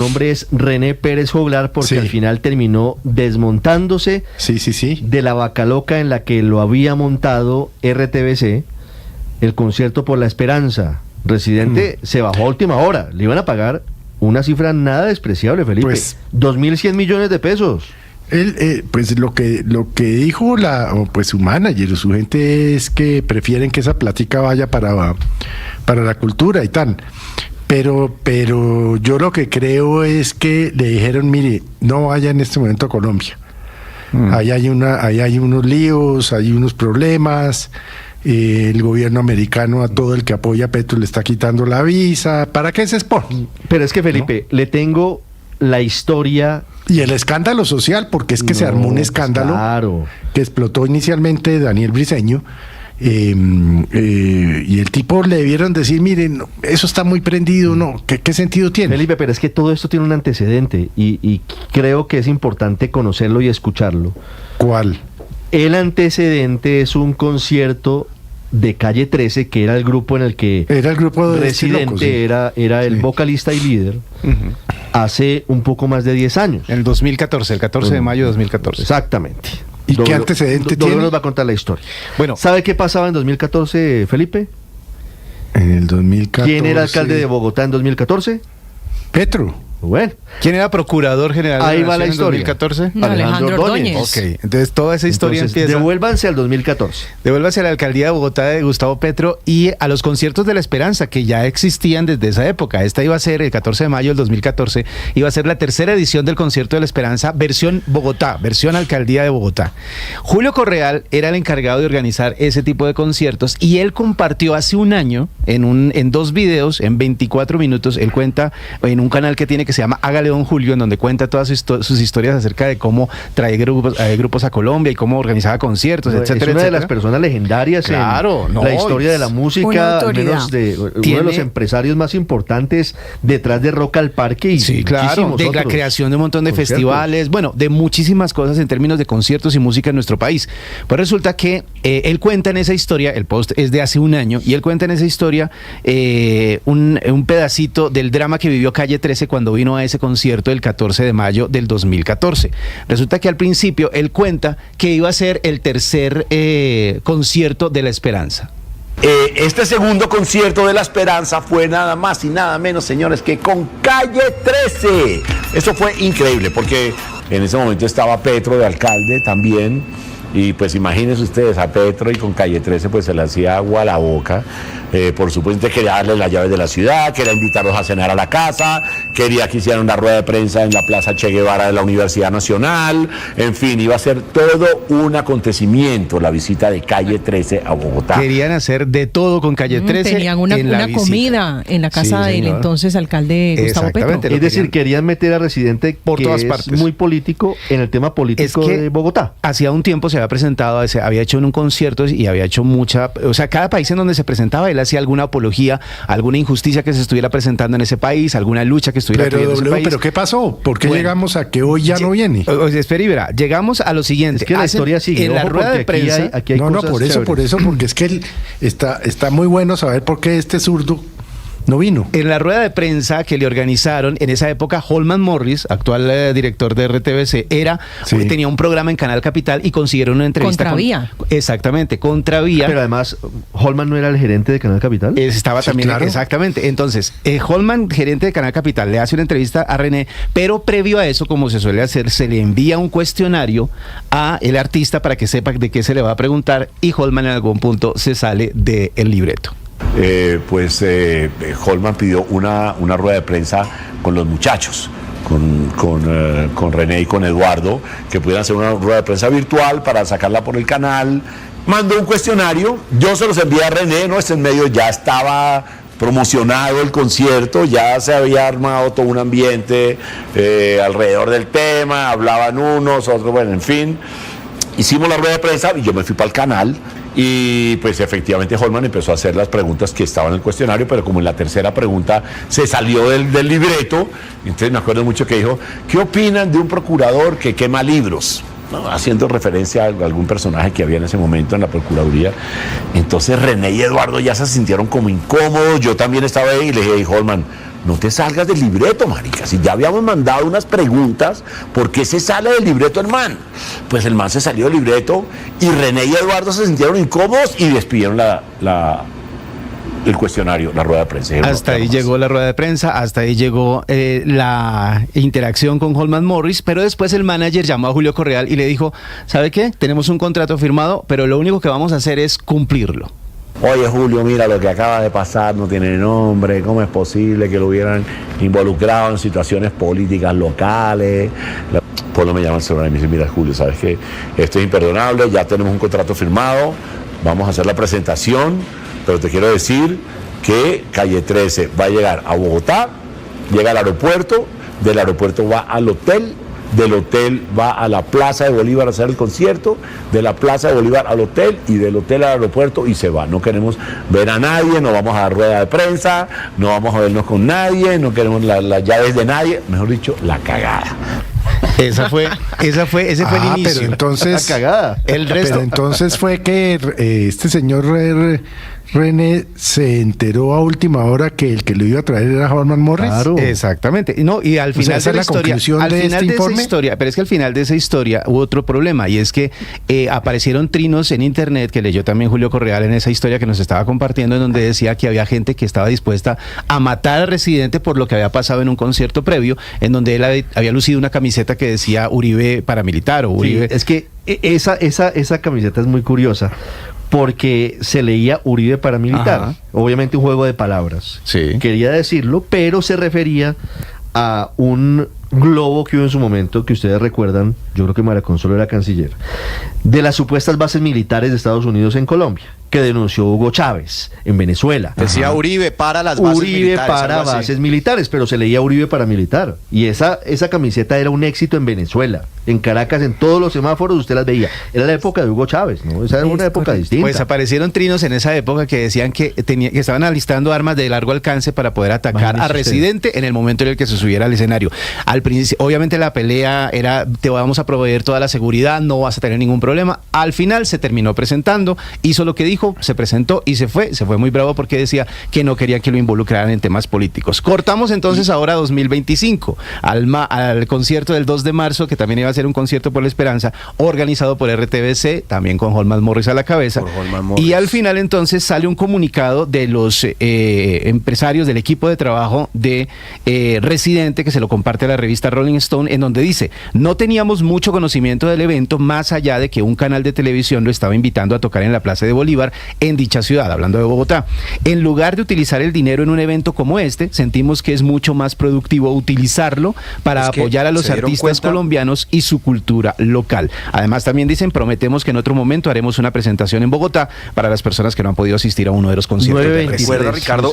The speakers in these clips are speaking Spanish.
nombre es René Pérez Joglar, porque al final terminó desmontándose de la vaca loca en la que lo había montado RTBC, el concierto por la esperanza. Residente se bajó a última hora, le iban a pagar una cifra nada despreciable, Felipe, pues, 2.100 millones de pesos. Él, pues lo que dijo su manager o su gente es que prefieren que esa plática vaya para la cultura y tal. Pero yo lo que creo es que le dijeron, mire, no vaya en este momento a Colombia. Ahí hay unos líos, hay unos problemas. El gobierno americano a todo el que apoya a Petro le está quitando la visa. ¿Para qué se expone? Pero es que, Felipe, le tengo la historia... Y el escándalo social, porque es que se armó un escándalo que explotó inicialmente Daniel Briceño. Y el tipo le debieron decir, miren, eso está muy prendido, ¿no? ¿Qué sentido tiene? Felipe, pero es que todo esto tiene un antecedente y creo que es importante conocerlo y escucharlo. ¿Cuál? El antecedente es un concierto de Calle 13, que era el grupo en el que era el grupo de Residente era el vocalista y líder, hace un poco más de 10 años. En el 2014, el 14 de mayo de 2014. Exactamente. ¿Y qué antecedente tiene? Nos va a contar la historia. Bueno, ¿sabe qué pasaba en 2014, Felipe? En el 2014... ¿Quién era alcalde de Bogotá en 2014? Petro. Bueno. ¿Quién era procurador general de la Nación en 2014? Alejandro Ordóñez. Ok, entonces toda esa historia empieza... Devuélvanse al 2014. Devuélvanse a la alcaldía de Bogotá de Gustavo Petro y a los conciertos de la Esperanza, que ya existían desde esa época. Esta iba a ser, el 14 de mayo del 2014, iba a ser la tercera edición del concierto de la Esperanza, versión Bogotá, versión alcaldía de Bogotá. Julio Correal era el encargado de organizar ese tipo de conciertos y él compartió hace un año en 2 videos, en 24 minutos, él cuenta en un canal que tiene que se llama Hágale Don Julio, en donde cuenta todas sus historias acerca de cómo trae grupos a Colombia y cómo organizaba conciertos, etcétera. Es una de las personas legendarias en la historia de la música, al menos de uno de los empresarios más importantes detrás de Rock al Parque y de la creación de un montón de festivales, bueno, de muchísimas cosas en términos de conciertos y música en nuestro país. Pues resulta que él cuenta en esa historia, el post es de hace un año, y él cuenta en esa historia un pedacito del drama que vivió Calle 13 cuando vino a ese concierto el 14 de mayo del 2014. Resulta que al principio él cuenta que iba a ser el tercer concierto de la Esperanza. Este segundo concierto de la Esperanza fue nada más y nada menos, señores, que con Calle 13. Eso fue increíble, porque en ese momento estaba Petro de alcalde también. Y pues imagínense ustedes a Petro y con Calle 13 pues se le hacía agua a la boca. Por supuesto quería darle las llaves de la ciudad, quería invitarlos a cenar a la casa, quería que hicieran una rueda de prensa en la Plaza Che Guevara de la Universidad Nacional. En fin, iba a ser todo un acontecimiento la visita de Calle 13 a Bogotá. Querían hacer de todo con Calle 13. Tenían una comida en la casa del entonces alcalde Gustavo Petro. Es decir, querían meter a Residente por todas partes, muy político, en el tema político de Bogotá. Hacía un tiempo se había presentado, había hecho en un concierto y había hecho cada país en donde se presentaba, él hacía alguna apología, alguna injusticia que se estuviera presentando en ese país, alguna lucha que estuviera teniendo ese país. Pero ¿qué pasó? ¿Por qué llegamos a que hoy ya no viene? Espera y verá, llegamos a lo siguiente. Es que la historia sigue. En la rueda de prensa... Aquí hay por eso, porque es que él está muy bueno saber por qué este zurdo no vino. En la rueda de prensa que le organizaron en esa época, Holman Morris, actual director de RTBC, tenía un programa en Canal Capital y consiguieron una entrevista Contravía. Exactamente, Contravía. Pero además, ¿Holman no era el gerente de Canal Capital? Estaba también, claro. Exactamente. Entonces, Holman, gerente de Canal Capital, le hace una entrevista a René, pero previo a eso, como se suele hacer, se le envía un cuestionario a el artista para que sepa de qué se le va a preguntar, y Holman en algún punto se sale del libreto. Holman pidió una rueda de prensa con los muchachos, con René y con Eduardo, que pudieran hacer una rueda de prensa virtual para sacarla por el canal. Mandó un cuestionario, yo se los envié a René, ¿no? En medio ya estaba promocionado el concierto, ya se había armado todo un ambiente alrededor del tema, hablaban unos, otros, bueno, en fin. Hicimos la rueda de prensa y yo me fui para el canal. Y pues efectivamente Holman empezó a hacer las preguntas que estaban en el cuestionario, pero como en la tercera pregunta se salió del libreto, entonces me acuerdo mucho que dijo, ¿qué opinan de un procurador que quema libros? ¿No? Haciendo referencia a algún personaje que había en ese momento en la Procuraduría. Entonces René y Eduardo ya se sintieron como incómodos, yo también estaba ahí y le dije, Holman, no te salgas del libreto, marica. Si ya habíamos mandado unas preguntas, ¿por qué se sale del libreto el man? Pues el man se salió del libreto y René y Eduardo se sintieron incómodos y despidieron el cuestionario, la rueda de prensa. Hasta ahí llegó la rueda de prensa, hasta ahí llegó la interacción con Holman Morris, pero después el manager llamó a Julio Correal y le dijo, ¿sabe qué? Tenemos un contrato firmado, pero lo único que vamos a hacer es cumplirlo. Oye, Julio, mira, lo que acaba de pasar no tiene nombre. ¿Cómo es posible que lo hubieran involucrado en situaciones políticas locales? Polo me llama el celular y me dice, mira, Julio, ¿sabes qué? Esto es imperdonable, ya tenemos un contrato firmado, vamos a hacer la presentación, pero te quiero decir que Calle 13 va a llegar a Bogotá, llega al aeropuerto, del aeropuerto va al hotel, del hotel va a la Plaza de Bolívar a hacer el concierto, de la Plaza de Bolívar al hotel y del hotel al aeropuerto y se va. No queremos ver a nadie, no vamos a dar rueda de prensa, no vamos a vernos con nadie, no queremos las llaves de nadie, mejor dicho, la cagada. Ese fue el inicio. Pero entonces, la cagada. El resto. Pero entonces fue que este señor René se enteró a última hora que el que lo iba a traer era Holman Morris. Claro. Exactamente. No, y al final de la historia, esa historia, pero es que al final de esa historia hubo otro problema y es que aparecieron trinos en internet que leyó también Julio Correal en esa historia que nos estaba compartiendo, en donde decía que había gente que estaba dispuesta a matar al Residente por lo que había pasado en un concierto previo, en donde él había lucido una camiseta que decía Uribe paramilitar o Uribe. Sí, es que esa camiseta es muy curiosa, porque se leía Uribe paramilitar. Ajá. Obviamente un juego de palabras. Sí. Quería decirlo, pero se refería a un globo que hubo en su momento, que ustedes recuerdan, yo creo que María Consuelo era canciller, de las supuestas bases militares de Estados Unidos en Colombia, que denunció Hugo Chávez en Venezuela. Decía Ajá. Uribe para las bases Uribe militares. Uribe para bases militares, pero se leía Uribe paramilitar. Y esa camiseta era un éxito en Venezuela. En Caracas, en todos los semáforos usted las veía. Era la época de Hugo Chávez, ¿no? Esa era una época distinta. Pues aparecieron trinos en esa época que decían que estaban alistando armas de largo alcance para poder atacar a Residente en el momento en el que se subiera al escenario. Al principio, obviamente la pelea era, te vamos a proveer toda la seguridad, no vas a tener ningún problema. Al final se terminó presentando, hizo lo que dijo, se presentó y se fue muy bravo porque decía que no quería que lo involucraran en temas políticos. Cortamos entonces ahora 2025, al concierto del 2 de marzo, que también iba a ser un concierto por la esperanza, organizado por RTBC, también con Holman Morris a la cabeza. Y al final entonces sale un comunicado de los empresarios del equipo de trabajo de Residente, que se lo comparte a la revista Rolling Stone, en donde dice, no teníamos mucho conocimiento del evento, más allá de que un canal de televisión lo estaba invitando a tocar en la Plaza de Bolívar, en dicha ciudad, hablando de Bogotá. En lugar de utilizar el dinero en un evento como este, sentimos que es mucho más productivo utilizarlo para apoyar a los artistas colombianos y su cultura local. Además, también dicen, prometemos que en otro momento haremos una presentación en Bogotá para las personas que no han podido asistir a uno de los conciertos.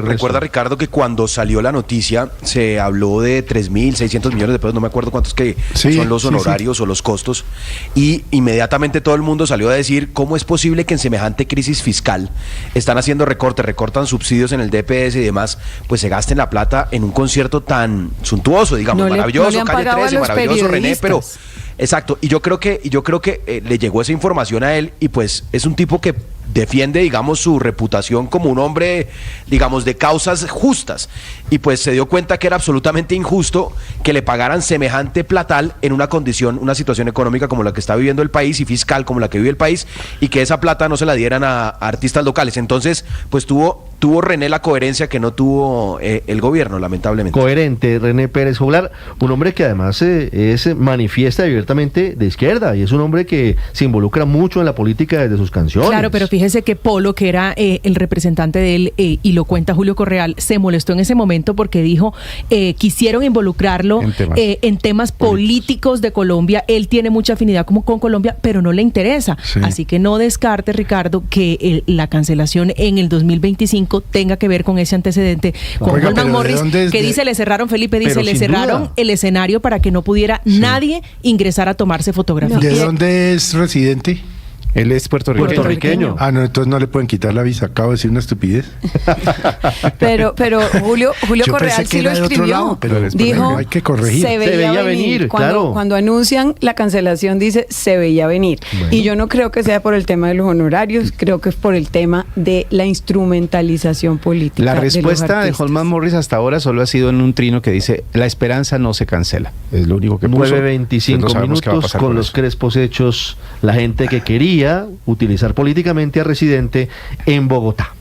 Recuerda, Ricardo, que cuando salió la noticia se habló de 3.600 millones de pesos, no me acuerdo cuántos que son los honorarios o los costos, y inmediatamente todo el mundo salió a decir, ¿cómo es posible que en semejante crisis fiscal están haciendo recortan subsidios en el DPS y demás, pues se gasten la plata en un concierto tan suntuoso, digamos, maravilloso, Calle 13, maravilloso, René, pero exacto, y yo creo que le llegó esa información a él y pues es un tipo que defiende, digamos, su reputación como un hombre, digamos, de causas justas, y pues se dio cuenta que era absolutamente injusto que le pagaran semejante platal en una situación económica como la que está viviendo el país y fiscal como la que vive el país, y que esa plata no se la dieran a artistas locales. Entonces, pues tuvo René la coherencia que no tuvo el gobierno, lamentablemente. Coherente, René Pérez Joglar, un hombre que además es manifiesta abiertamente de izquierda, y es un hombre que se involucra mucho en la política desde sus canciones. Claro, pero fíjese que Polo, que era el representante de él, y lo cuenta Julio Correal, se molestó en ese momento porque dijo, quisieron involucrarlo en temas políticos de Colombia. Él tiene mucha afinidad con Colombia, pero no le interesa. Sí. Así que no descarte, Ricardo, que la cancelación en el 2025 tenga que ver con ese antecedente. Con Holman Morris, que dice, le cerraron, Felipe dice, le cerraron el escenario para que no pudiera nadie ingresar a tomarse fotografías. ¿De dónde es Residente? Él es puertorriqueño. Ah, no, entonces no le pueden quitar la visa. Acabo de decir una estupidez. pero Julio Correal sí lo escribió. Dijo, hay que corregir. Se veía venir. Cuando anuncian la cancelación dice se veía venir. Bueno. Y yo no creo que sea por el tema de los honorarios, creo que es por el tema de la instrumentalización política. La respuesta de Holman Morris hasta ahora solo ha sido en un trino que dice la esperanza no se cancela. Es lo único que puso. 9:25 minutos con los crespos hechos la gente que quería utilizar políticamente a Residente en Bogotá.